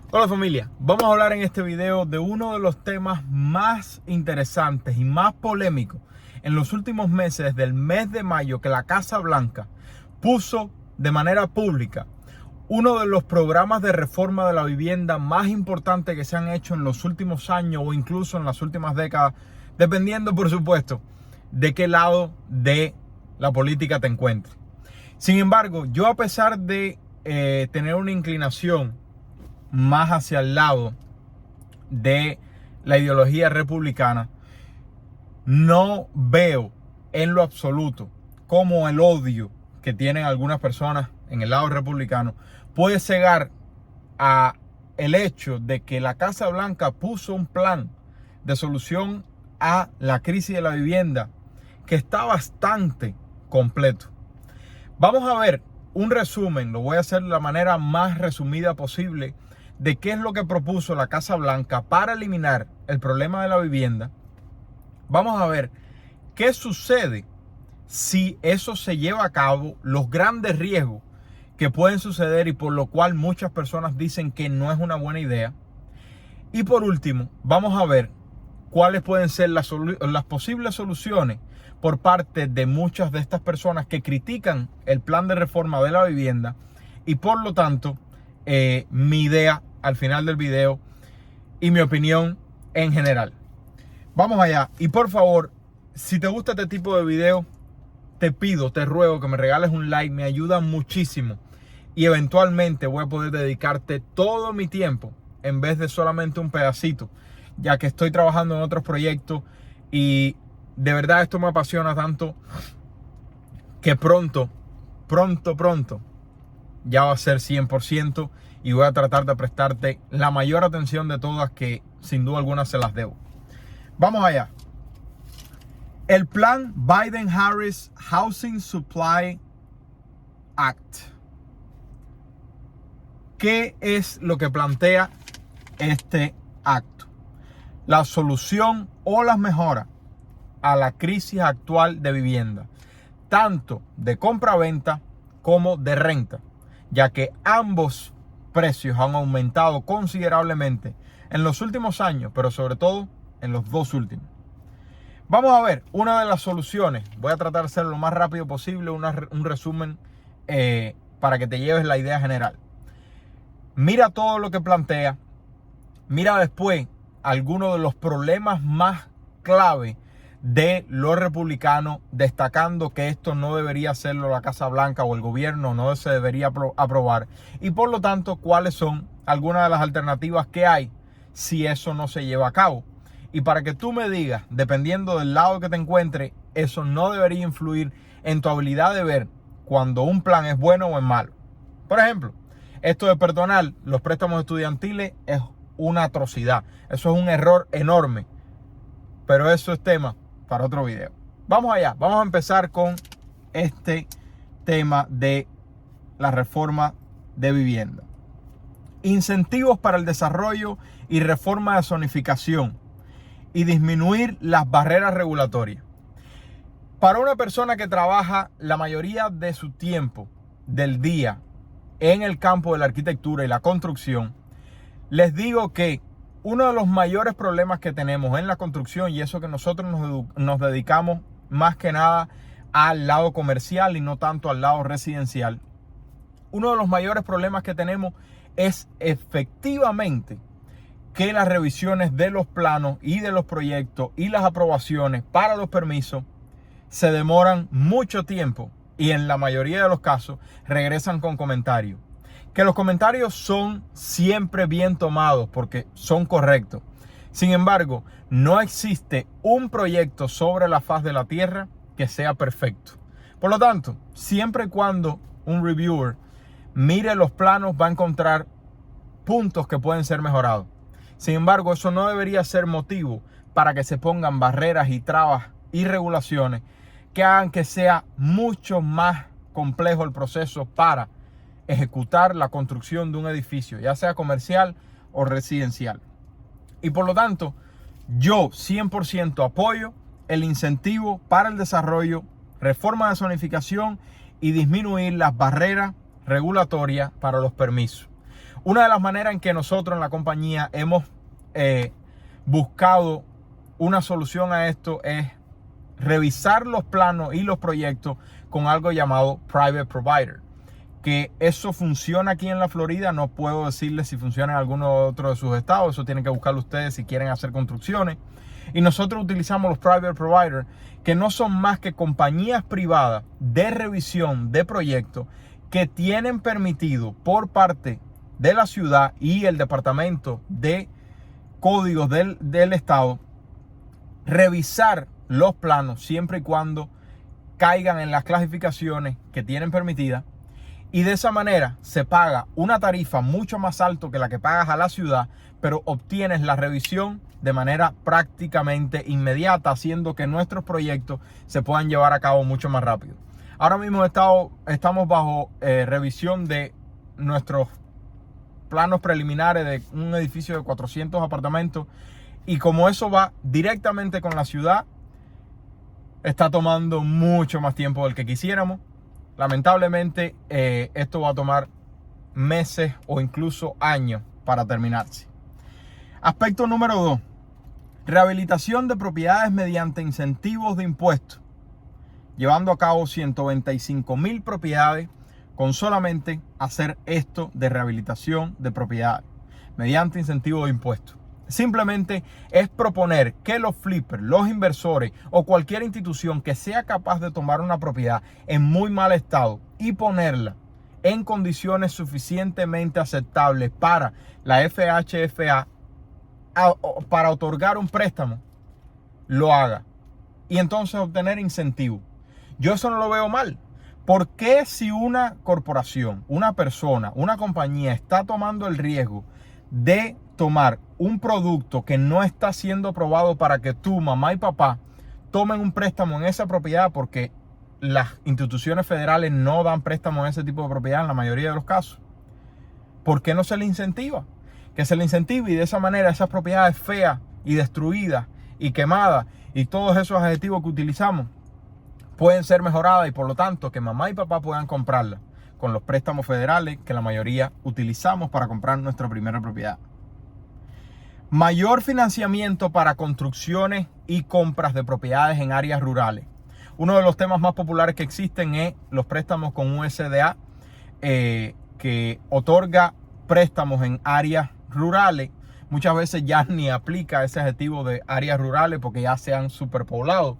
Hola familia, vamos a hablar en este video de uno de los temas más interesantes y más polémicos en los últimos meses, del mes de mayo, que la Casa Blanca puso de manera pública uno de los programas de reforma de la vivienda más importantes que se han hecho en los últimos años o incluso en las últimas décadas, dependiendo por supuesto de qué lado de la política te encuentres. Sin embargo, yo, a pesar de tener una inclinación más hacia el lado de la ideología republicana, no veo en lo absoluto cómo el odio que tienen algunas personas en el lado republicano puede cegar a el hecho de que la Casa Blanca puso un plan de solución a la crisis de la vivienda que está bastante completo. Vamos a ver un resumen, lo voy a hacer de la manera más resumida posible, de qué es lo que propuso la Casa Blanca para eliminar el problema de la vivienda. Vamos a ver qué sucede si eso se lleva a cabo, los grandes riesgos que pueden suceder y por lo cual muchas personas dicen que no es una buena idea. Y por último, vamos a ver cuáles pueden ser las posibles soluciones por parte de muchas de estas personas que critican el plan de reforma de la vivienda, y por lo tanto mi idea al final del video y mi opinión en general. Vamos allá. Y por favor, si te gusta este tipo de video, te pido, te ruego que me regales un like, me ayuda muchísimo y eventualmente voy a poder dedicarte todo mi tiempo en vez de solamente un pedacito, ya que estoy trabajando en otros proyectos y de verdad esto me apasiona tanto que pronto ya va a ser 100% y voy a tratar de prestarte la mayor atención de todas, que sin duda alguna se las debo. Vamos allá. El plan Biden-Harris Housing Supply Act. ¿Qué es lo que plantea este acto? La solución o las mejoras a la crisis actual de vivienda, tanto de compra-venta como de renta, ya que ambos precios han aumentado considerablemente en los últimos años, pero sobre todo en los dos últimos. Vamos a ver una de las soluciones. Voy a tratar de hacer lo más rápido posible un resumen para que te lleves la idea general. Mira todo lo que plantea. Mira después algunos de los problemas más clave de los republicanos, destacando que esto no debería hacerlo la Casa Blanca o el gobierno, no se debería aprobar, y por lo tanto cuáles son algunas de las alternativas que hay si eso no se lleva a cabo. Y para que tú me digas, dependiendo del lado que te encuentres, eso no debería influir en tu habilidad de ver cuando un plan es bueno o es malo. Por ejemplo, esto de perdonar los préstamos estudiantiles es una atrocidad. Eso es un error enorme. Pero eso es tema para otro video. Vamos allá. Vamos a empezar con este tema de la reforma de vivienda. Incentivos para el desarrollo y reforma de zonificación y disminuir las barreras regulatorias. Para una persona que trabaja la mayoría de su tiempo del día en el campo de la arquitectura y la construcción, les digo que uno de los mayores problemas que tenemos en la construcción, y eso que nosotros nos dedicamos más que nada al lado comercial y no tanto al lado residencial, uno de los mayores problemas que tenemos es efectivamente que las revisiones de los planos y de los proyectos y las aprobaciones para los permisos se demoran mucho tiempo y en la mayoría de los casos regresan con comentarios. Que los comentarios son siempre bien tomados porque son correctos. Sin embargo, no existe un proyecto sobre la faz de la tierra que sea perfecto. Por lo tanto, siempre y cuando un reviewer mire los planos, va a encontrar puntos que pueden ser mejorados. Sin embargo, eso no debería ser motivo para que se pongan barreras y trabas y regulaciones que hagan que sea mucho más complejo el proceso para ejecutar la construcción de un edificio, ya sea comercial o residencial. Y por lo tanto, yo 100% apoyo el incentivo para el desarrollo, reforma de zonificación y disminuir las barreras regulatorias para los permisos. Una de las maneras en que nosotros en la compañía hemos buscado una solución a esto es revisar los planos y los proyectos con algo llamado Private Provider. Que eso funciona aquí en la Florida, no puedo decirles si funciona en alguno otro de sus estados, eso tienen que buscarlo ustedes si quieren hacer construcciones. Y nosotros utilizamos los Private Provider, que no son más que compañías privadas de revisión de proyectos que tienen permitido por parte de la ciudad y el departamento de códigos del estado revisar los planos siempre y cuando caigan en las clasificaciones que tienen permitidas. Y de esa manera se paga una tarifa mucho más alta que la que pagas a la ciudad, pero obtienes la revisión de manera prácticamente inmediata, haciendo que nuestros proyectos se puedan llevar a cabo mucho más rápido. Ahora mismo estamos bajo revisión de nuestros planos preliminares de un edificio de 400 apartamentos, y como eso va directamente con la ciudad, está tomando mucho más tiempo del que quisiéramos. Lamentablemente esto va a tomar meses o incluso años para terminarse. Aspecto número 2. Rehabilitación de propiedades mediante incentivos de impuestos. Llevando a cabo 125,000 propiedades con solamente hacer esto de rehabilitación de propiedades mediante incentivos de impuestos. Simplemente es proponer que los flippers, los inversores o cualquier institución que sea capaz de tomar una propiedad en muy mal estado y ponerla en condiciones suficientemente aceptables para la FHFA para otorgar un préstamo, lo haga y entonces obtener incentivos. Yo eso no lo veo mal. ¿Por qué si una corporación, una persona, una compañía está tomando el riesgo de tomar un producto que no está siendo aprobado para que tú, mamá y papá tomen un préstamo en esa propiedad, porque las instituciones federales no dan préstamo en ese tipo de propiedad en la mayoría de los casos? ¿Por qué no se le incentiva? Que se le incentive y de esa manera esas propiedades feas y destruidas y quemadas y todos esos adjetivos que utilizamos pueden ser mejoradas, y por lo tanto que mamá y papá puedan comprarlas con los préstamos federales que la mayoría utilizamos para comprar nuestra primera propiedad. Mayor financiamiento para construcciones y compras de propiedades en áreas rurales. Uno de los temas más populares que existen es los préstamos con USDA, que otorga préstamos en áreas rurales. Muchas veces ya ni aplica ese adjetivo de áreas rurales porque ya se han superpoblado.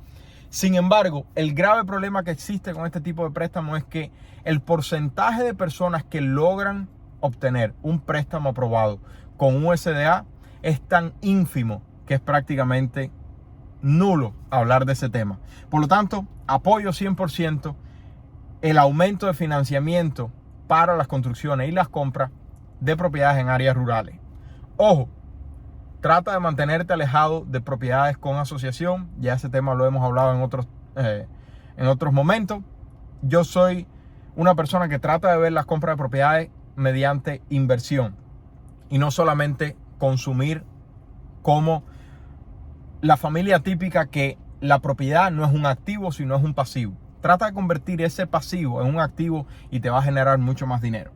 Sin embargo, el grave problema que existe con este tipo de préstamos es que el porcentaje de personas que logran obtener un préstamo aprobado con USDA es tan ínfimo que es prácticamente nulo hablar de ese tema. Por lo tanto, apoyo 100% el aumento de financiamiento para las construcciones y las compras de propiedades en áreas rurales. Ojo, trata de mantenerte alejado de propiedades con asociación. Ya ese tema lo hemos hablado en otros momentos. Yo soy una persona que trata de ver las compras de propiedades mediante inversión y no solamente consumir como la familia típica, que la propiedad no es un activo sino es un pasivo. Trata de convertir ese pasivo en un activo y te va a generar mucho más dinero.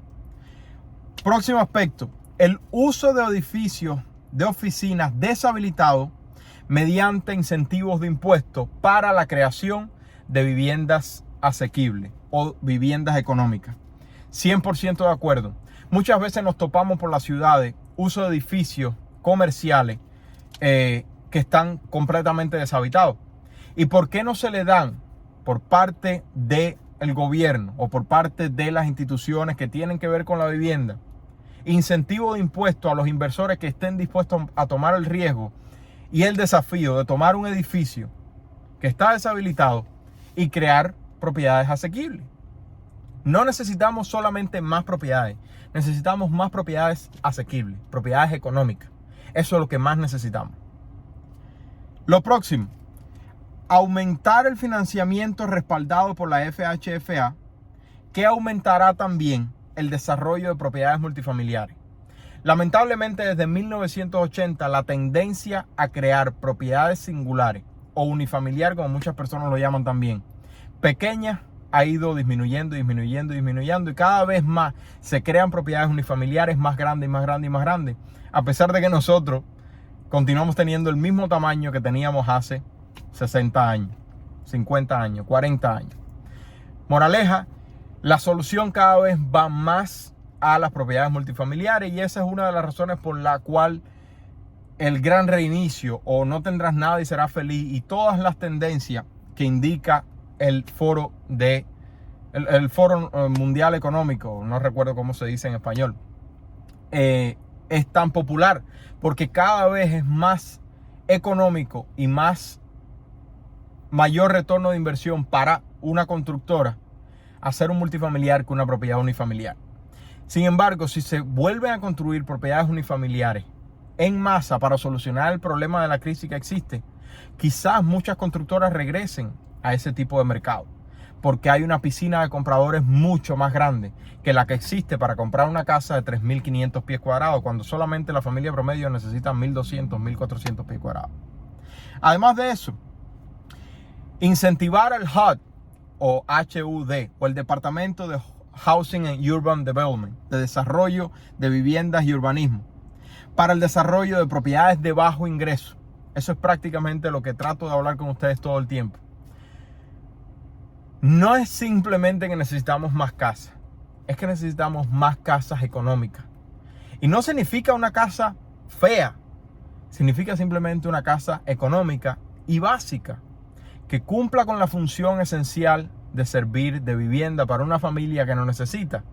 Próximo aspecto, el uso de edificios de oficinas deshabilitados mediante incentivos de impuestos para la creación de viviendas asequibles o viviendas económicas. 100% de acuerdo. Muchas veces nos topamos por las ciudades uso de edificios comerciales que están completamente deshabitados. ¿Y por qué no se le dan por parte del gobierno o por parte de las instituciones que tienen que ver con la vivienda incentivo de impuestos a los inversores que estén dispuestos a tomar el riesgo y el desafío de tomar un edificio que está deshabilitado y crear propiedades asequibles? No necesitamos solamente más propiedades, necesitamos más propiedades asequibles, propiedades económicas. Eso es lo que más necesitamos. Lo próximo, aumentar el financiamiento respaldado por la FHFA, que aumentará también el desarrollo de propiedades multifamiliares. Lamentablemente, desde 1980, la tendencia a crear propiedades singulares o unifamiliar, como muchas personas lo llaman también, pequeñas ha ido disminuyendo y cada vez más se crean propiedades unifamiliares más grandes y más grandes y más grandes, a pesar de que nosotros continuamos teniendo el mismo tamaño que teníamos hace 60 años, 50 años, 40 años. Moraleja, la solución cada vez va más a las propiedades multifamiliares y esa es una de las razones por la cual el gran reinicio o no tendrás nada y serás feliz y todas las tendencias que indica el foro mundial económico, no recuerdo cómo se dice en español, es tan popular porque cada vez es más económico y mayor retorno de inversión para una constructora hacer un multifamiliar que una propiedad unifamiliar. Sin embargo, si se vuelven a construir propiedades unifamiliares en masa para solucionar el problema de la crisis que existe, quizás muchas constructoras regresen a ese tipo de mercado, porque hay una piscina de compradores mucho más grande que la que existe para comprar una casa de 3.500 pies cuadrados, cuando solamente la familia promedio necesita 1.200, 1.400 pies cuadrados. Además de eso, incentivar al HUD o HUD o el Departamento de Housing and Urban Development, de desarrollo de viviendas y urbanismo, para el desarrollo de propiedades de bajo ingreso. Eso es prácticamente lo que trato de hablar con ustedes todo el tiempo. No es simplemente que necesitamos más casas, es que necesitamos más casas económicas. Y no significa una casa fea, significa simplemente una casa económica y básica, que cumpla con la función esencial de servir de vivienda para una familia que lo necesita,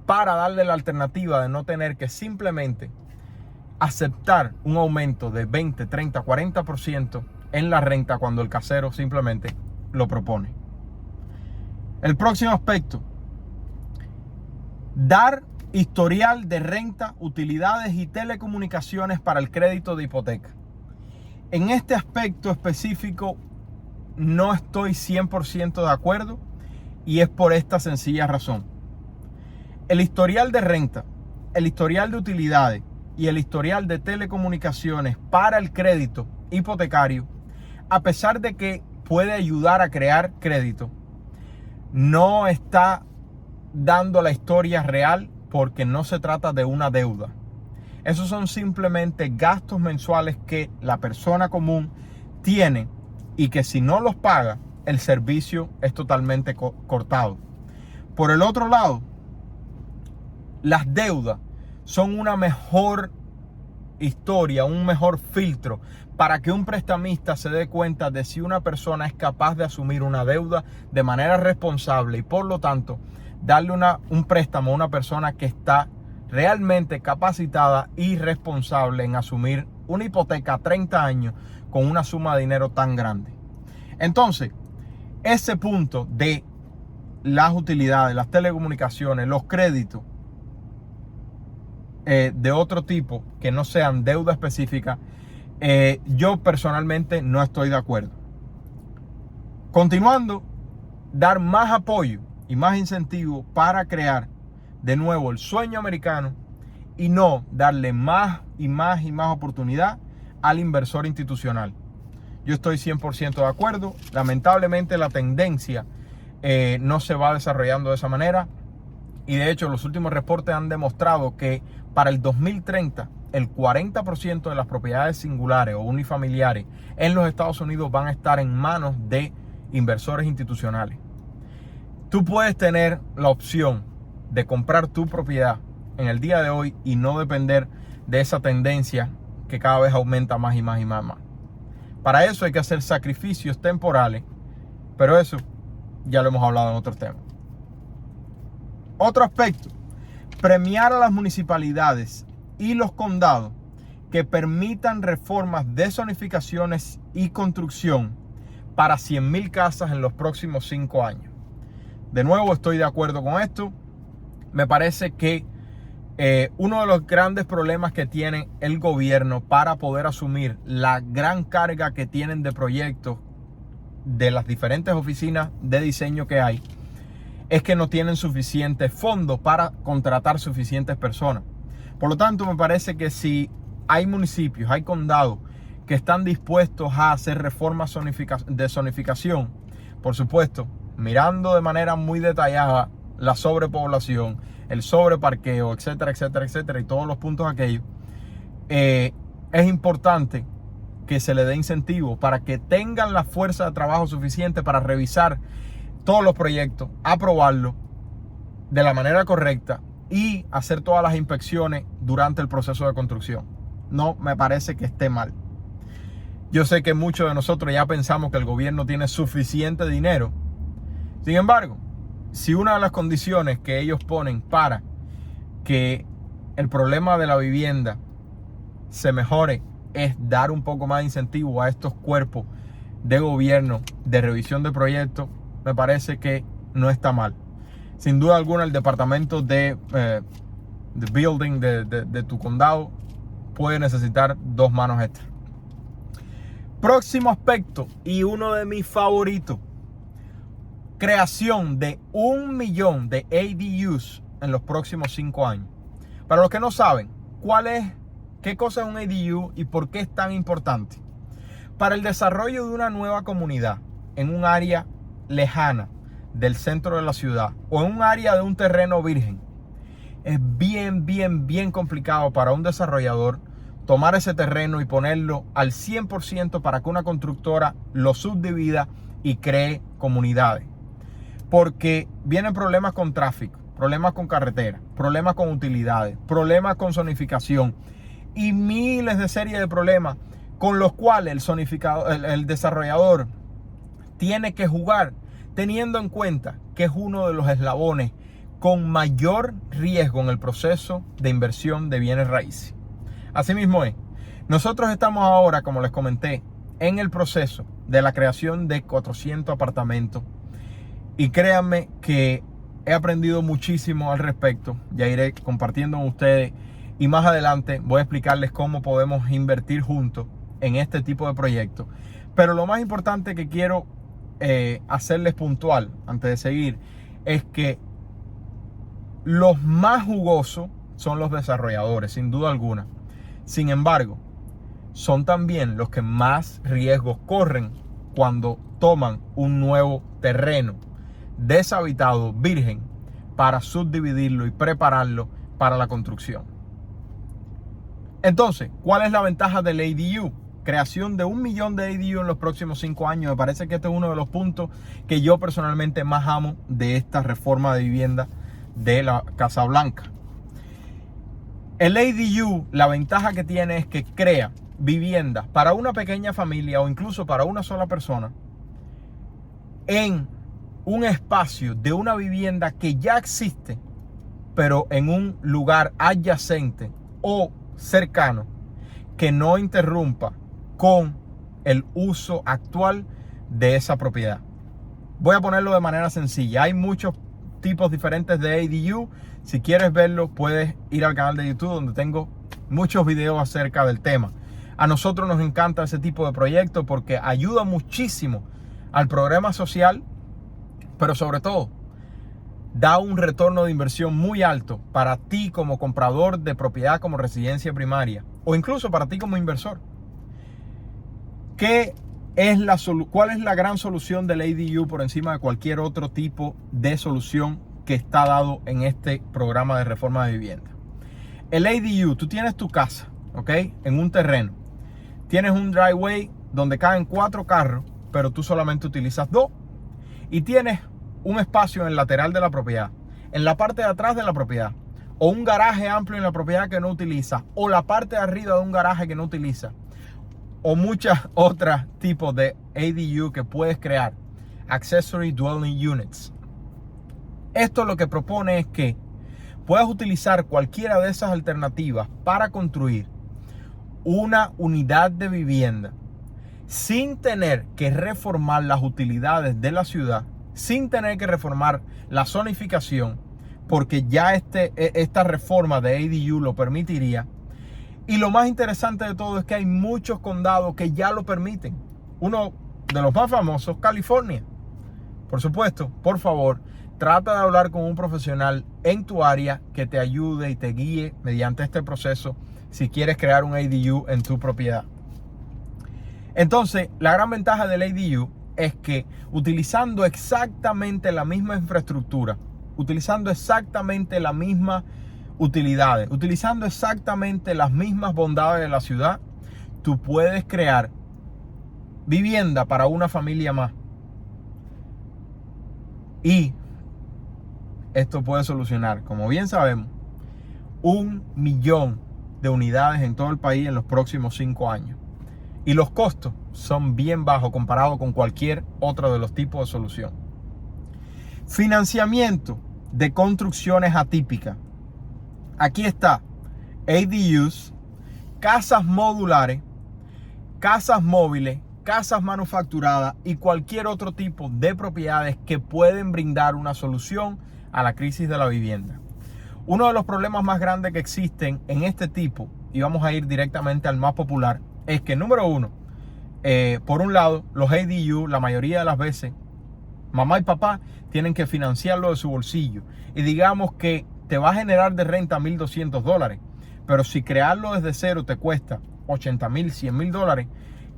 para darle la alternativa de no tener que simplemente aceptar un aumento de 20, 30, 40% en la renta cuando el casero simplemente lo propone. El próximo aspecto, dar historial de renta, utilidades y telecomunicaciones para el crédito de hipoteca. En este aspecto específico no estoy 100% de acuerdo y es por esta sencilla razón. El historial de renta, el historial de utilidades y el historial de telecomunicaciones para el crédito hipotecario, a pesar de que puede ayudar a crear crédito, no está dando la historia real porque no se trata de una deuda. Esos son simplemente gastos mensuales que la persona común tiene y que si no los paga, el servicio es totalmente cortado. Por el otro lado, las deudas son una mejor historia, un mejor filtro para que un prestamista se dé cuenta de si una persona es capaz de asumir una deuda de manera responsable y por lo tanto darle un préstamo a una persona que está realmente capacitada y responsable en asumir una hipoteca a 30 años con una suma de dinero tan grande. Entonces, ese punto de las utilidades, las telecomunicaciones, los créditos de otro tipo que no sean deuda específica, yo personalmente no estoy de acuerdo. Continuando, dar más apoyo y más incentivo para crear de nuevo el sueño americano y no darle más y más y más oportunidad al inversor institucional. Yo estoy 100% de acuerdo. Lamentablemente la tendencia no se va desarrollando de esa manera. Y de hecho los últimos reportes han demostrado que para el 2030 el 40% de las propiedades singulares o unifamiliares en los Estados Unidos van a estar en manos de inversores institucionales. Tú puedes tener la opción de comprar tu propiedad en el día de hoy y no depender de esa tendencia que cada vez aumenta más y más y más y más. Para eso hay que hacer sacrificios temporales, pero eso ya lo hemos hablado en otros temas. Otro aspecto, premiar a las municipalidades y los condados que permitan reformas de zonificaciones y construcción para 100,000 casas en los próximos 5 años. De nuevo estoy de acuerdo con esto. Me parece que uno de los grandes problemas que tiene el gobierno para poder asumir la gran carga que tienen de proyectos de las diferentes oficinas de diseño que hay es que no tienen suficientes fondos para contratar suficientes personas. Por lo tanto, me parece que si hay municipios, hay condados que están dispuestos a hacer reformas de zonificación, por supuesto, mirando de manera muy detallada la sobrepoblación, el sobreparqueo, etcétera, etcétera, etcétera, y todos los puntos aquellos, es importante que se le dé incentivo para que tengan la fuerza de trabajo suficiente para revisar todos los proyectos, aprobarlos de la manera correcta y hacer todas las inspecciones durante el proceso de construcción. No me parece que esté mal. Yo sé que muchos de nosotros ya pensamos que el gobierno tiene suficiente dinero. Sin embargo, si una de las condiciones que ellos ponen para que el problema de la vivienda se mejore es dar un poco más de incentivo a estos cuerpos de gobierno de revisión de proyectos, me parece que no está mal. Sin duda alguna, el departamento de building de tu condado puede necesitar 2 manos extra. Próximo aspecto, y uno de mis favoritos: creación de 1 millón de ADUs en los próximos 5 años. Para los que no saben, ¿qué cosa es un ADU y por qué es tan importante? Para el desarrollo de una nueva comunidad en un área lejana del centro de la ciudad o en un área de un terreno virgen, es bien complicado para un desarrollador tomar ese terreno y ponerlo al 100% para que una constructora lo subdivida y cree comunidades. Porque vienen problemas con tráfico, problemas con carretera, problemas con utilidades, problemas con zonificación y miles de series de problemas con los cuales el desarrollador tiene que jugar, teniendo en cuenta que es uno de los eslabones con mayor riesgo en el proceso de inversión de bienes raíces. Asimismo es, nosotros estamos ahora, como les comenté, en el proceso de la creación de 400 apartamentos y créanme que he aprendido muchísimo al respecto. Ya iré compartiendo con ustedes y más adelante voy a explicarles cómo podemos invertir juntos en este tipo de proyectos. Pero lo más importante que quiero hacerles puntual antes de seguir es que los más jugosos son los desarrolladores, sin duda alguna. Sin embargo, son también los que más riesgos corren cuando toman un nuevo terreno deshabitado, virgen, para subdividirlo y prepararlo para la construcción. Entonces, ¿cuál es la ventaja del ADU? Creación de 1 millón de ADU en los próximos 5 años. Me parece que este es uno de los puntos que yo personalmente más amo de esta reforma de vivienda de la Casa Blanca. El ADU, la ventaja que tiene es que crea vivienda para una pequeña familia o incluso para una sola persona en un espacio de una vivienda que ya existe, pero en un lugar adyacente o cercano que no interrumpa con el uso actual de esa propiedad. Voy a ponerlo de manera sencilla. Hay muchos tipos diferentes de ADU. Si quieres verlo, puedes ir al canal de YouTube donde tengo muchos videos acerca del tema. A nosotros nos encanta ese tipo de proyectos porque ayuda muchísimo al programa social, pero sobre todo da un retorno de inversión muy alto para ti como comprador de propiedad como residencia primaria o incluso para ti como inversor. ¿Cuál es la gran solución del ADU por encima de cualquier otro tipo de solución que está dado en este programa de reforma de vivienda? El ADU, tú tienes tu casa, ¿ok? En un terreno. Tienes un driveway donde caben 4 carros, pero tú solamente utilizas 2. Y tienes un espacio en el lateral de la propiedad, en la parte de atrás de la propiedad, o un garaje amplio en la propiedad que no utilizas, o la parte de arriba de un garaje que no utilizas, o muchas otras tipos de ADU que puedes crear, Accessory Dwelling Units. Esto lo que propone es que puedas utilizar cualquiera de esas alternativas para construir una unidad de vivienda sin tener que reformar las utilidades de la ciudad, sin tener que reformar la zonificación, porque ya esta reforma de ADU lo permitiría. Y lo más interesante de todo es que hay muchos condados que ya lo permiten. Uno de los más famosos, California. Por supuesto, por favor, trata de hablar con un profesional en tu área que te ayude y te guíe mediante este proceso si quieres crear un ADU en tu propiedad. Entonces, la gran ventaja del ADU es que utilizando exactamente la misma infraestructura, utilizando exactamente las mismas utilidades, utilizando exactamente las mismas bondades de la ciudad, tú puedes crear vivienda para una familia más. Y esto puede solucionar, como bien sabemos, 1 millón de unidades en todo el país en los próximos 5 años. Y los costos son bien bajos comparado con cualquier otro de los tipos de solución. Financiamiento de construcciones atípicas. Aquí está ADUs, casas modulares, casas móviles, casas manufacturadas y cualquier otro tipo de propiedades que pueden brindar una solución a la crisis de la vivienda. Uno de los problemas más grandes que existen en este tipo, y vamos a ir directamente al más popular, es que número uno, por un lado, los ADU, la mayoría de las veces, mamá y papá tienen que financiarlo de su bolsillo. Y digamos que te va a generar de renta $1,200. Pero si crearlo desde cero te cuesta $80,000, $100,000,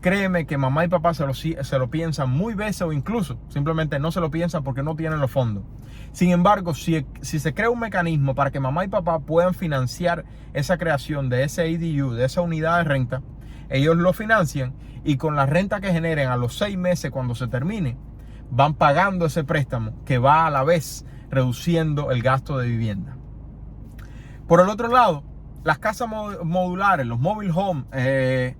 créeme que mamá y papá se lo piensan muy veces o incluso simplemente no se lo piensan porque no tienen los fondos. Sin embargo, si se crea un mecanismo para que mamá y papá puedan financiar esa creación de ese ADU, de esa unidad de renta, ellos lo financian y con la renta que generen a los 6 meses cuando se termine, van pagando ese préstamo que va a la vez reduciendo el gasto de vivienda. Por el otro lado, las casas modulares, los mobile homes,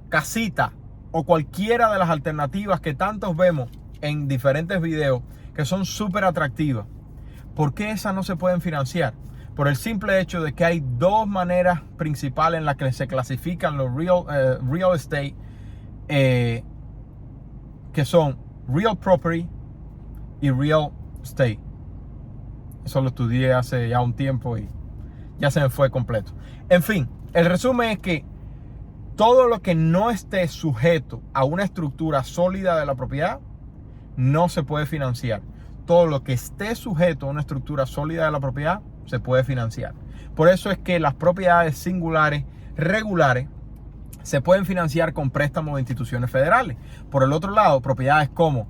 casitas o cualquiera de las alternativas que tantos vemos en diferentes videos que son súper atractivas. ¿Por qué esas no se pueden financiar? Por el simple hecho de que hay dos maneras principales en las que se clasifican los real estate, que son real property y real estate. Eso lo estudié hace ya un tiempo y ya se me fue completo. En fin, el resumen es que todo lo que no esté sujeto a una estructura sólida de la propiedad no se puede financiar. Todo lo que esté sujeto a una estructura sólida de la propiedad se puede financiar. Por eso es que las propiedades singulares regulares se pueden financiar con préstamos de instituciones federales. Por el otro lado, propiedades como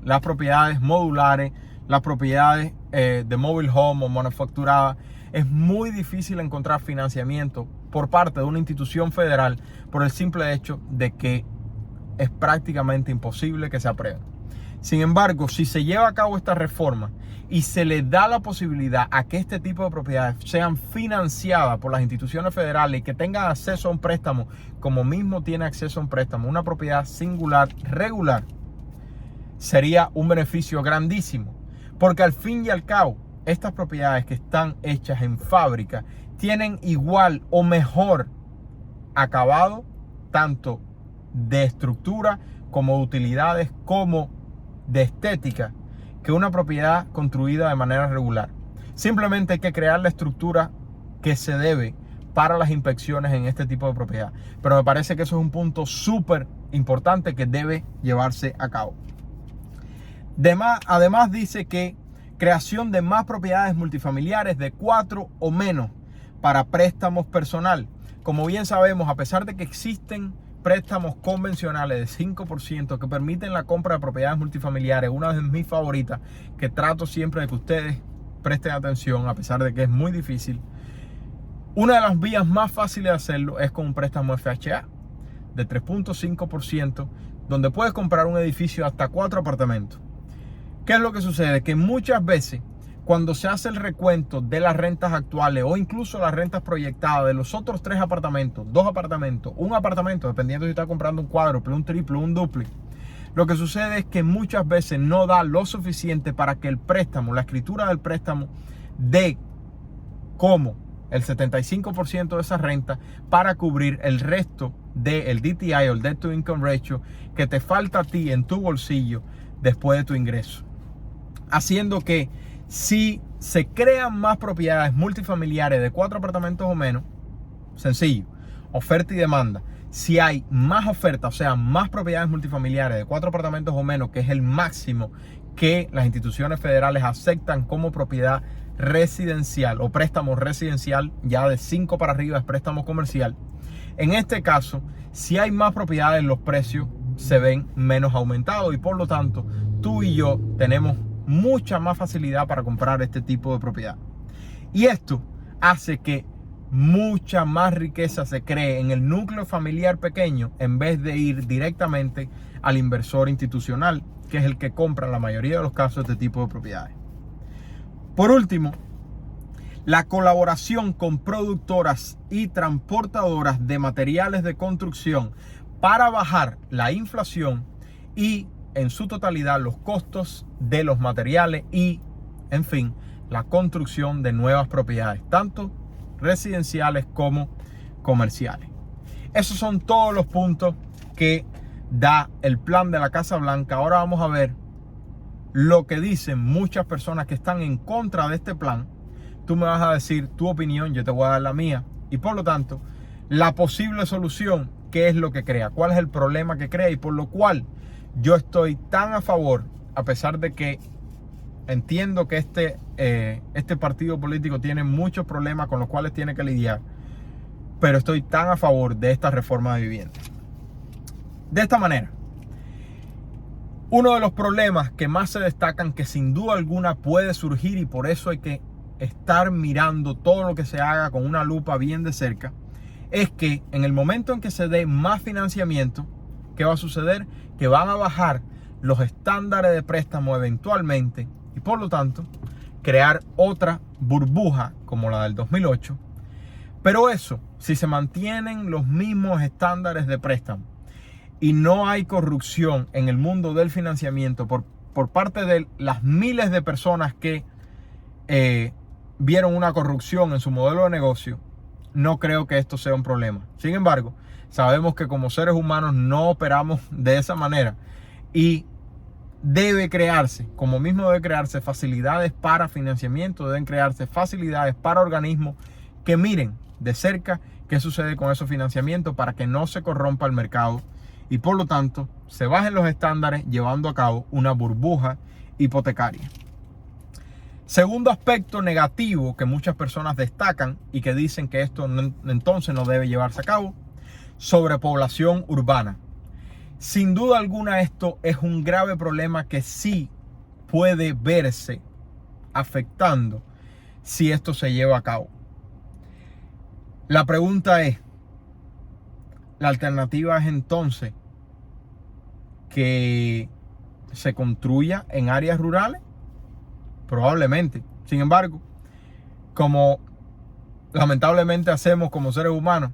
las propiedades modulares, las propiedades de mobile home o manufacturadas, es muy difícil encontrar financiamiento por parte de una institución federal por el simple hecho de que es prácticamente imposible que se aprueben. Sin embargo, si se lleva a cabo esta reforma y se le da la posibilidad a que este tipo de propiedades sean financiadas por las instituciones federales y que tengan acceso a un préstamo, como mismo tiene acceso a un préstamo, una propiedad singular regular, sería un beneficio grandísimo. Porque al fin y al cabo, estas propiedades que están hechas en fábrica tienen igual o mejor acabado, tanto de estructura como de utilidades, como de estética, que una propiedad construida de manera regular. Simplemente hay que crear la estructura que se debe para las inspecciones en este tipo de propiedad. Pero me parece que eso es un punto súper importante que debe llevarse a cabo. Además dice que creación de más propiedades multifamiliares de 4 o menos para préstamos personal. Como bien sabemos, a pesar de que existen préstamos convencionales de 5% que permiten la compra de propiedades multifamiliares, una de mis favoritas, que trato siempre de que ustedes presten atención, a pesar de que es muy difícil. Una de las vías más fáciles de hacerlo es con un préstamo FHA de 3.5%, donde puedes comprar un edificio de hasta 4 apartamentos. ¿Qué es lo que sucede? Que muchas veces cuando se hace el recuento de las rentas actuales o incluso las rentas proyectadas de los otros 3 apartamentos, 2 apartamentos, un apartamento, dependiendo si está comprando un cuádruple, un triple, un duple, lo que sucede es que muchas veces no da lo suficiente para que el préstamo, la escritura del préstamo, dé como el 75% de esa renta para cubrir el resto del DTI o el Debt to Income Ratio que te falta a ti en tu bolsillo después de tu ingreso. Haciendo que si se crean más propiedades multifamiliares de 4 apartamentos o menos, sencillo, oferta y demanda. Si hay más oferta, o sea, más propiedades multifamiliares de 4 apartamentos o menos, que es el máximo que las instituciones federales aceptan como propiedad residencial o préstamo residencial, ya de 5 para arriba es préstamo comercial. En este caso, si hay más propiedades, los precios se ven menos aumentados y por lo tanto tú y yo tenemos mucha más facilidad para comprar este tipo de propiedad. Y esto hace que mucha más riqueza se cree en el núcleo familiar pequeño en vez de ir directamente al inversor institucional, que es el que compra en la mayoría de los casos este tipo de propiedades. Por último, la colaboración con productoras y transportadoras de materiales de construcción para bajar la inflación y en su totalidad los costos de los materiales y, en fin, la construcción de nuevas propiedades, tanto residenciales como comerciales. Esos son todos los puntos que da el plan de la Casa Blanca. Ahora vamos a ver lo que dicen muchas personas que están en contra de este plan. Tú me vas a decir tu opinión, yo te voy a dar la mía. Y por lo tanto, la posible solución, ¿qué es lo que crea? ¿Cuál es el problema que crea? Y por lo cual yo estoy tan a favor, a pesar de que entiendo que este partido político tiene muchos problemas con los cuales tiene que lidiar, pero estoy tan a favor de esta reforma de vivienda. De esta manera, uno de los problemas que más se destacan, que sin duda alguna puede surgir y por eso hay que estar mirando todo lo que se haga con una lupa bien de cerca, es que en el momento en que se dé más financiamiento, ¿qué va a suceder? Que van a bajar los estándares de préstamo eventualmente y por lo tanto crear otra burbuja como la del 2008. Pero eso, si se mantienen los mismos estándares de préstamo y no hay corrupción en el mundo del financiamiento por parte de las miles de personas que vieron una corrupción en su modelo de negocio, no creo que esto sea un problema. Sin embargo, sabemos que como seres humanos no operamos de esa manera y debe crearse, como mismo debe crearse facilidades para financiamiento, deben crearse facilidades para organismos que miren de cerca qué sucede con esos financiamientos para que no se corrompa el mercado y por lo tanto se bajen los estándares llevando a cabo una burbuja hipotecaria. Segundo aspecto negativo que muchas personas destacan y que dicen que esto entonces no debe llevarse a cabo: sobrepoblación urbana. Sin duda alguna esto es un grave problema que sí puede verse afectando si esto se lleva a cabo. La pregunta es, ¿la alternativa es entonces que se construya en áreas rurales? Probablemente. Sin embargo, como lamentablemente hacemos como seres humanos,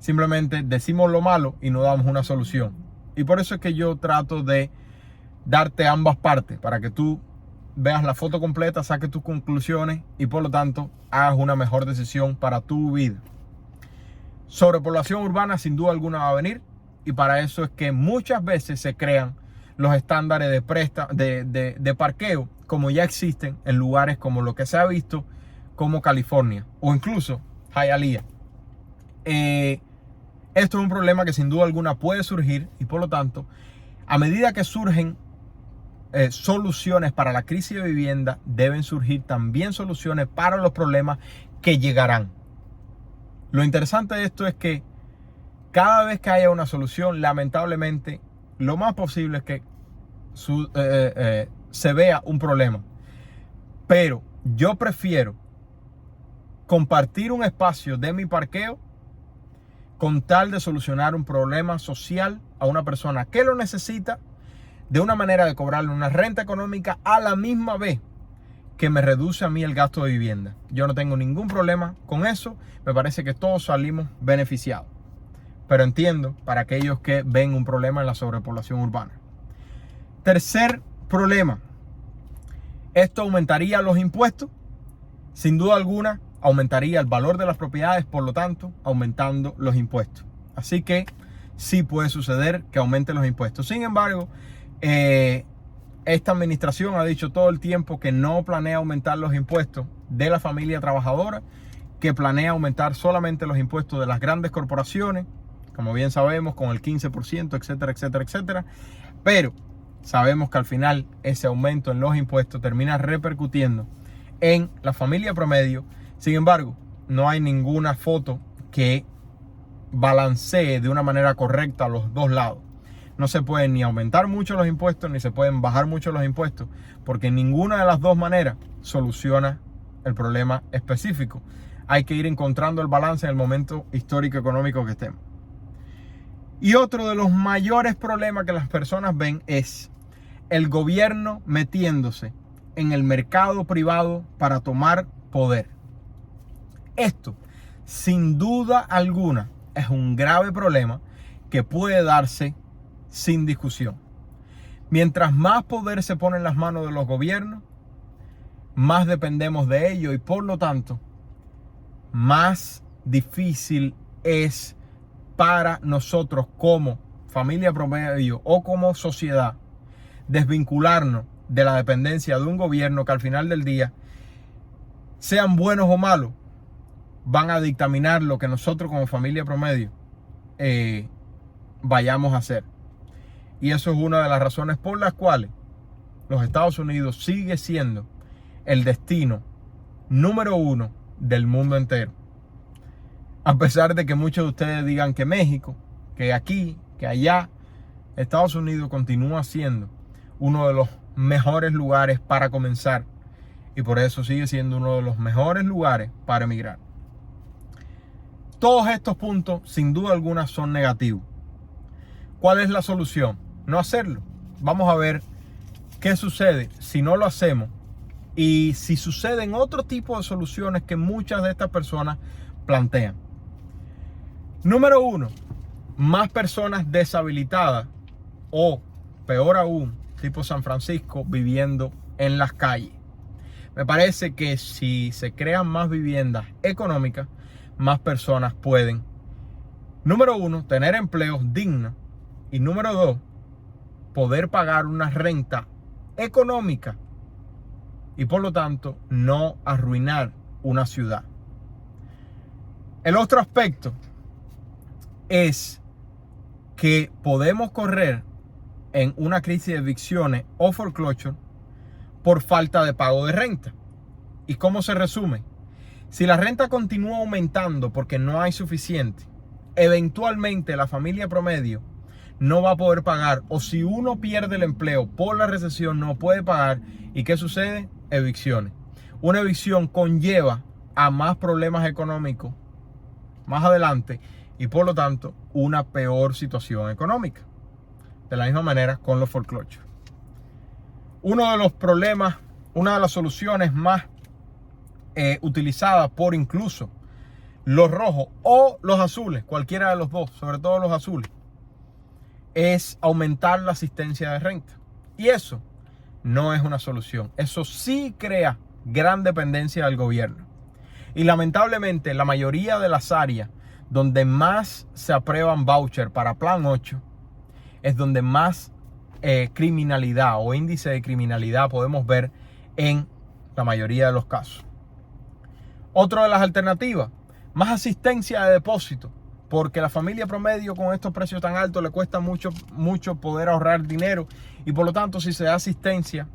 simplemente decimos lo malo y no damos una solución. Y por eso es que yo trato de darte ambas partes, para que tú veas la foto completa, saques tus conclusiones y por lo tanto hagas una mejor decisión para tu vida. Sobrepoblación urbana sin duda alguna va a venir y para eso es que muchas veces se crean los estándares de parqueo como ya existen en lugares como lo que se ha visto como California o incluso Hialeah. Esto es un problema que sin duda alguna puede surgir y por lo tanto, a medida que surgen soluciones para la crisis de vivienda, deben surgir también soluciones para los problemas que llegarán. Lo interesante de esto es que cada vez que haya una solución, lamentablemente, lo más posible es que se vea un problema. Pero yo prefiero compartir un espacio de mi parqueo con tal de solucionar un problema social a una persona que lo necesita, de una manera de cobrarle una renta económica a la misma vez que me reduce a mí el gasto de vivienda. Yo no tengo ningún problema con eso, me parece que todos salimos beneficiados. Pero entiendo para aquellos que ven un problema en la sobrepoblación urbana. Tercer problema, esto aumentaría los impuestos. Sin duda alguna, aumentaría el valor de las propiedades, por lo tanto, aumentando los impuestos. Así que sí puede suceder que aumenten los impuestos. Sin embargo, esta administración ha dicho todo el tiempo que no planea aumentar los impuestos de la familia trabajadora, que planea aumentar solamente los impuestos de las grandes corporaciones, como bien sabemos, con el 15%, etcétera, etcétera, etcétera. Pero sabemos que al final ese aumento en los impuestos termina repercutiendo en la familia promedio. Sin embargo, no hay ninguna foto que balancee de una manera correcta a los dos lados. No se pueden ni aumentar mucho los impuestos, ni se pueden bajar mucho los impuestos, porque ninguna de las dos maneras soluciona el problema específico. Hay que ir encontrando el balance en el momento histórico económico que estemos. Y otro de los mayores problemas que las personas ven es el gobierno metiéndose en el mercado privado para tomar poder. Esto, sin duda alguna, es un grave problema que puede darse sin discusión. Mientras más poder se pone en las manos de los gobiernos, más dependemos de ellos y por lo tanto, más difícil es para nosotros como familia promedio o como sociedad desvincularnos de la dependencia de un gobierno que al final del día, sean buenos o malos, van a dictaminar lo que nosotros como familia promedio vayamos a hacer. Y eso es una de las razones por las cuales los Estados Unidos sigue siendo el destino número 1 del mundo entero. A pesar de que muchos de ustedes digan que México, que aquí, que allá, Estados Unidos continúa siendo uno de los mejores lugares para comenzar. Y por eso sigue siendo uno de los mejores lugares para emigrar. Todos estos puntos, sin duda alguna, son negativos. ¿Cuál es la solución? No hacerlo. Vamos a ver qué sucede si no lo hacemos y si suceden otro tipo de soluciones que muchas de estas personas plantean. Número 1, más personas deshabilitadas o, peor aún, tipo San Francisco, viviendo en las calles. Me parece que si se crean más viviendas económicas, más personas pueden, número 1, tener empleos dignos y número 2, poder pagar una renta económica y por lo tanto no arruinar una ciudad. El otro aspecto es que podemos correr en una crisis de evicciones o foreclosure por falta de pago de renta. ¿Y cómo se resume? Si la renta continúa aumentando porque no hay suficiente, eventualmente la familia promedio no va a poder pagar, o si uno pierde el empleo por la recesión no puede pagar. ¿Y qué sucede? Evicciones. Una evicción conlleva a más problemas económicos más adelante y por lo tanto una peor situación económica. De la misma manera con los foreclosures. Uno de los problemas, una de las soluciones más utilizadas por incluso los rojos o los azules, cualquiera de los dos, sobre todo los azules, es aumentar la asistencia de renta. Y eso no es una solución. Eso sí crea gran dependencia del gobierno. Y lamentablemente la mayoría de las áreas donde más se aprueban vouchers para Plan 8 es donde más criminalidad o índice de criminalidad podemos ver en la mayoría de los casos. Otra de las alternativas, más asistencia de depósito, porque la familia promedio con estos precios tan altos le cuesta mucho poder ahorrar dinero y por lo tanto si se da asistencia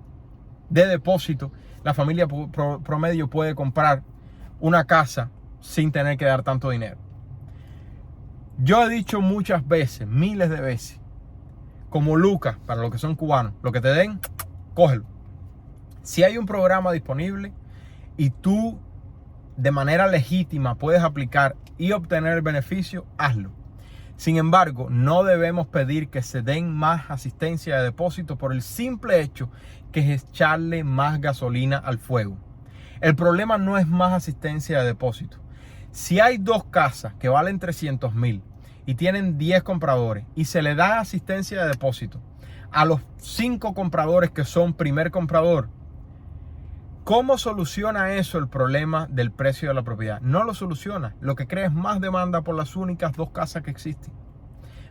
de depósito, la familia promedio puede comprar una casa sin tener que dar tanto dinero. Yo he dicho muchas veces, miles de veces, como Lucas, para los que son cubanos, lo que te den, cógelo. Si hay un programa disponible y tú de manera legítima puedes aplicar y obtener el beneficio, hazlo. Sin embargo, no debemos pedir que se den más asistencia de depósito por el simple hecho que es echarle más gasolina al fuego. El problema no es más asistencia de depósito. Si hay dos casas que valen 300,000 y tienen 10 compradores y se le da asistencia de depósito a los 5 compradores que son primer comprador, ¿cómo soluciona eso el problema del precio de la propiedad? No lo soluciona. Lo que crea es más demanda por las únicas 2 casas que existen.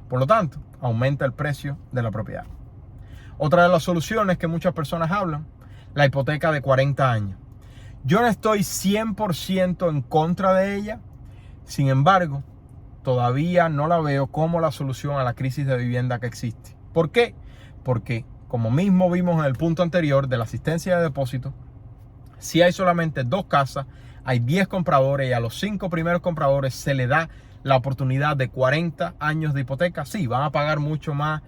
Por lo tanto, aumenta el precio de la propiedad. Otra de las soluciones que muchas personas hablan, la hipoteca de 40 años. Yo no estoy 100% en contra de ella. Sin embargo, todavía no la veo como la solución a la crisis de vivienda que existe. ¿Por qué? Porque, como mismo vimos en el punto anterior de la asistencia de depósito, si hay solamente 2 casas, hay 10 compradores y a los 5 primeros compradores se le da la oportunidad de 40 años de hipoteca. Sí, van a pagar mucho más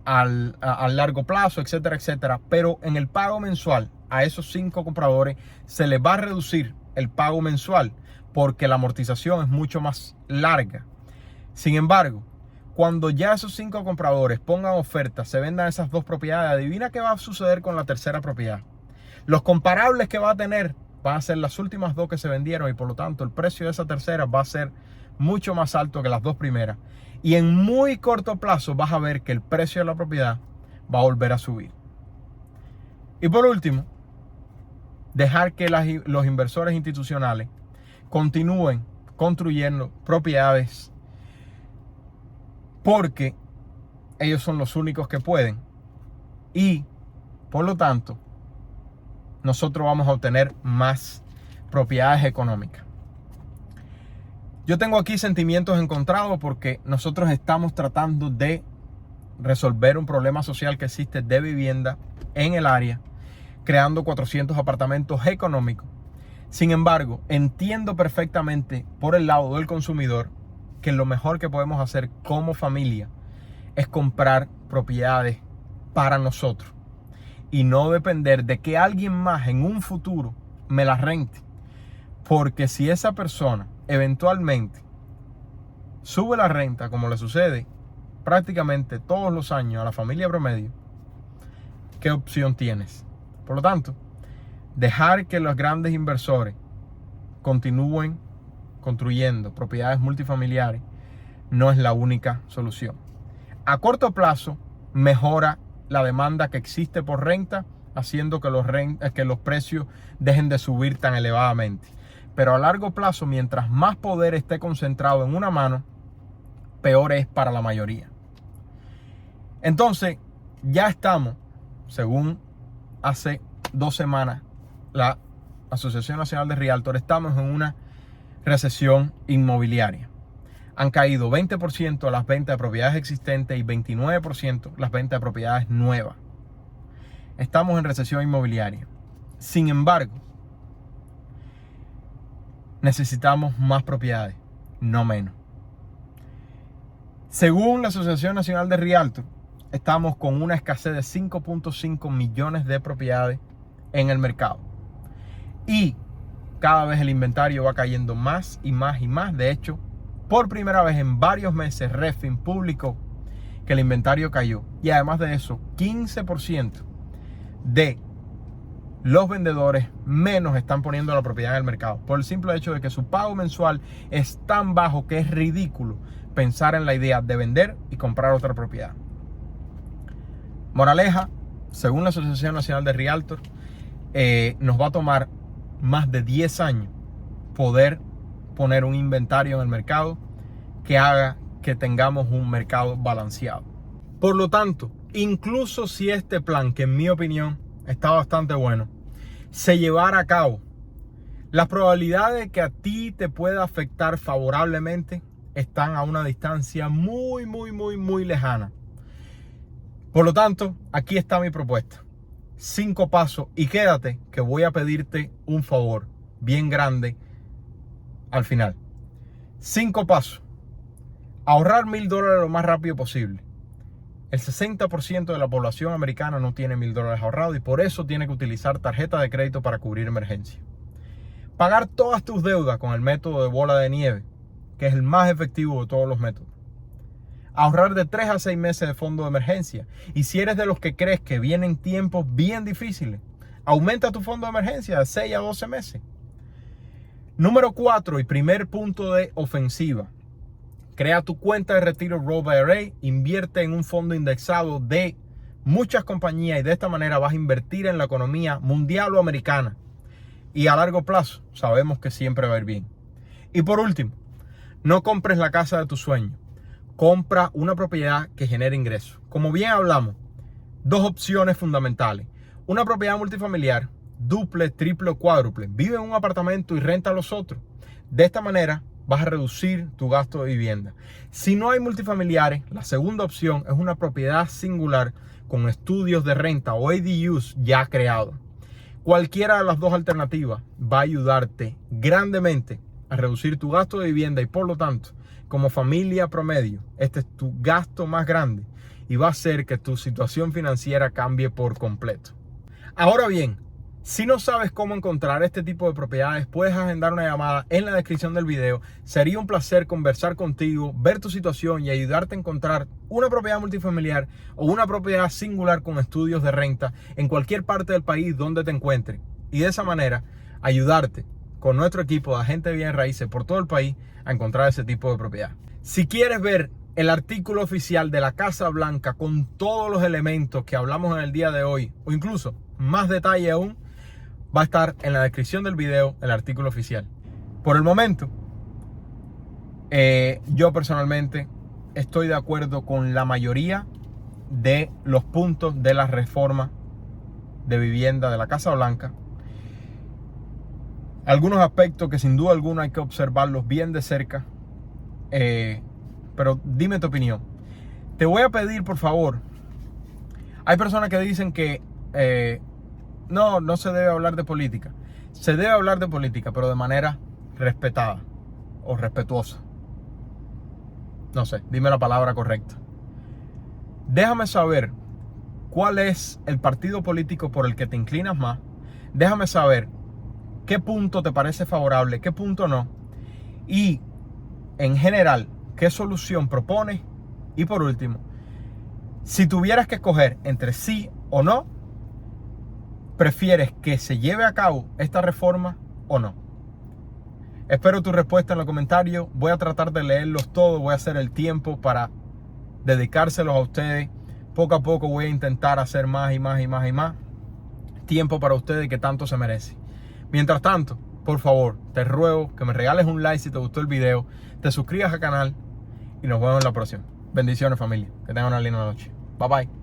al largo plazo, etcétera, etcétera. Pero en el pago mensual a esos 5 compradores se les va a reducir el pago mensual porque la amortización es mucho más larga. Sin embargo, cuando ya esos 5 compradores pongan ofertas, se vendan esas 2 propiedades, adivina qué va a suceder con la tercera propiedad. Los comparables que va a tener van a ser las últimas 2 que se vendieron y por lo tanto el precio de esa tercera va a ser mucho más alto que las 2 primeras. Y en muy corto plazo vas a ver que el precio de la propiedad va a volver a subir. Y por último, dejar que los inversores institucionales continúen construyendo propiedades porque ellos son los únicos que pueden y por lo tanto nosotros vamos a obtener más propiedades económicas. Yo tengo aquí sentimientos encontrados porque nosotros estamos tratando de resolver un problema social que existe de vivienda en el área, creando 400 apartamentos económicos. Sin embargo, entiendo perfectamente por el lado del consumidor que lo mejor que podemos hacer como familia es comprar propiedades para nosotros y no depender de que alguien más en un futuro me las rente. Porque si esa persona eventualmente sube la renta, como le sucede prácticamente todos los años a la familia promedio, ¿qué opción tienes? Por lo tanto, dejar que los grandes inversores continúen construyendo propiedades multifamiliares no es la única solución. A corto plazo mejora la demanda que existe por renta, haciendo que los precios dejen de subir tan elevadamente. Pero a largo plazo, mientras más poder esté concentrado en una mano, peor es para la mayoría. Entonces, ya estamos, según hace 2 semanas, la Asociación Nacional de Realtors, estamos en una recesión inmobiliaria. Han caído 20% las ventas de propiedades existentes y 29% las ventas de propiedades nuevas. Estamos en recesión inmobiliaria. Sin embargo, necesitamos más propiedades, no menos. Según la Asociación Nacional de Realtors, estamos con una escasez de 5.5 millones de propiedades en el mercado. Y cada vez el inventario va cayendo más y más y más. De hecho, por primera vez en varios meses, Redfin publicó que el inventario cayó. Y además de eso, 15% de los vendedores menos están poniendo la propiedad en el mercado. Por el simple hecho de que su pago mensual es tan bajo que es ridículo pensar en la idea de vender y comprar otra propiedad. Moraleja, según la Asociación Nacional de Realtors, nos va a tomar más de 10 años poder poner un inventario en el mercado que haga que tengamos un mercado balanceado. Por lo tanto, incluso si este plan, que en mi opinión está bastante bueno, se llevara a cabo, las probabilidades de que a ti te pueda afectar favorablemente están a una distancia muy lejana. Por lo tanto, aquí está mi propuesta. 5 pasos y quédate que voy a pedirte un favor bien grande al final. 5 pasos. Ahorrar $1,000 lo más rápido posible. El 60% de la población americana no tiene $1,000 ahorrados y por eso tiene que utilizar tarjeta de crédito para cubrir emergencias. Pagar todas tus deudas con el método de bola de nieve, que es el más efectivo de todos los métodos. Ahorrar de 3 a 6 meses de fondo de emergencia. Y si eres de los que crees que vienen tiempos bien difíciles, aumenta tu fondo de emergencia de 6 a 12 meses. Número 4 y primer punto de ofensiva. Crea tu cuenta de retiro Roth IRA, invierte en un fondo indexado de muchas compañías y de esta manera vas a invertir en la economía mundial o americana. Y a largo plazo sabemos que siempre va a ir bien. Y por último, no compres la casa de tus sueños. Compra una propiedad que genere ingresos. Como bien hablamos, 2 opciones fundamentales. Una propiedad multifamiliar, duple, triple o cuádruple. Vive en un apartamento y renta a los otros. De esta manera vas a reducir tu gasto de vivienda. Si no hay multifamiliares, la segunda opción es una propiedad singular con estudios de renta o ADUs ya creados. Cualquiera de las 2 alternativas va a ayudarte grandemente a reducir tu gasto de vivienda y por lo tanto, como familia promedio, este es tu gasto más grande y va a hacer que tu situación financiera cambie por completo. Ahora bien, si no sabes cómo encontrar este tipo de propiedades, puedes agendar una llamada en la descripción del video. Sería un placer conversar contigo, ver tu situación y ayudarte a encontrar una propiedad multifamiliar o una propiedad singular con estudios de renta en cualquier parte del país donde te encuentres. Y de esa manera ayudarte con nuestro equipo de agentes de bienes raíces por todo el país a encontrar ese tipo de propiedad. Si quieres ver el artículo oficial de la Casa Blanca con todos los elementos que hablamos en el día de hoy, o incluso más detalle aún, va a estar en la descripción del video el artículo oficial. Por el momento, yo personalmente estoy de acuerdo con la mayoría de los puntos de la reforma de vivienda de la Casa Blanca. Algunos aspectos que sin duda alguna hay que observarlos bien de cerca, pero dime tu opinión. Te voy a pedir, por favor, hay personas que dicen que no se debe hablar de política. Se debe hablar de política, pero de manera respetada o respetuosa. No sé, dime la palabra correcta. Déjame saber cuál es el partido político por el que te inclinas más. Déjame saber qué punto te parece favorable, qué punto no. Y en general, qué solución propones. Y por último, si tuvieras que escoger entre sí o no, ¿prefieres que se lleve a cabo esta reforma o no? Espero tu respuesta en los comentarios. Voy a tratar de leerlos todos. Voy a hacer el tiempo para dedicárselos a ustedes. Poco a poco voy a intentar hacer más y más y más y más tiempo para ustedes que tanto se merece. Mientras tanto, por favor, te ruego que me regales un like si te gustó el video, te suscribas al canal y nos vemos en la próxima. Bendiciones, familia. Que tengan una linda noche. Bye bye.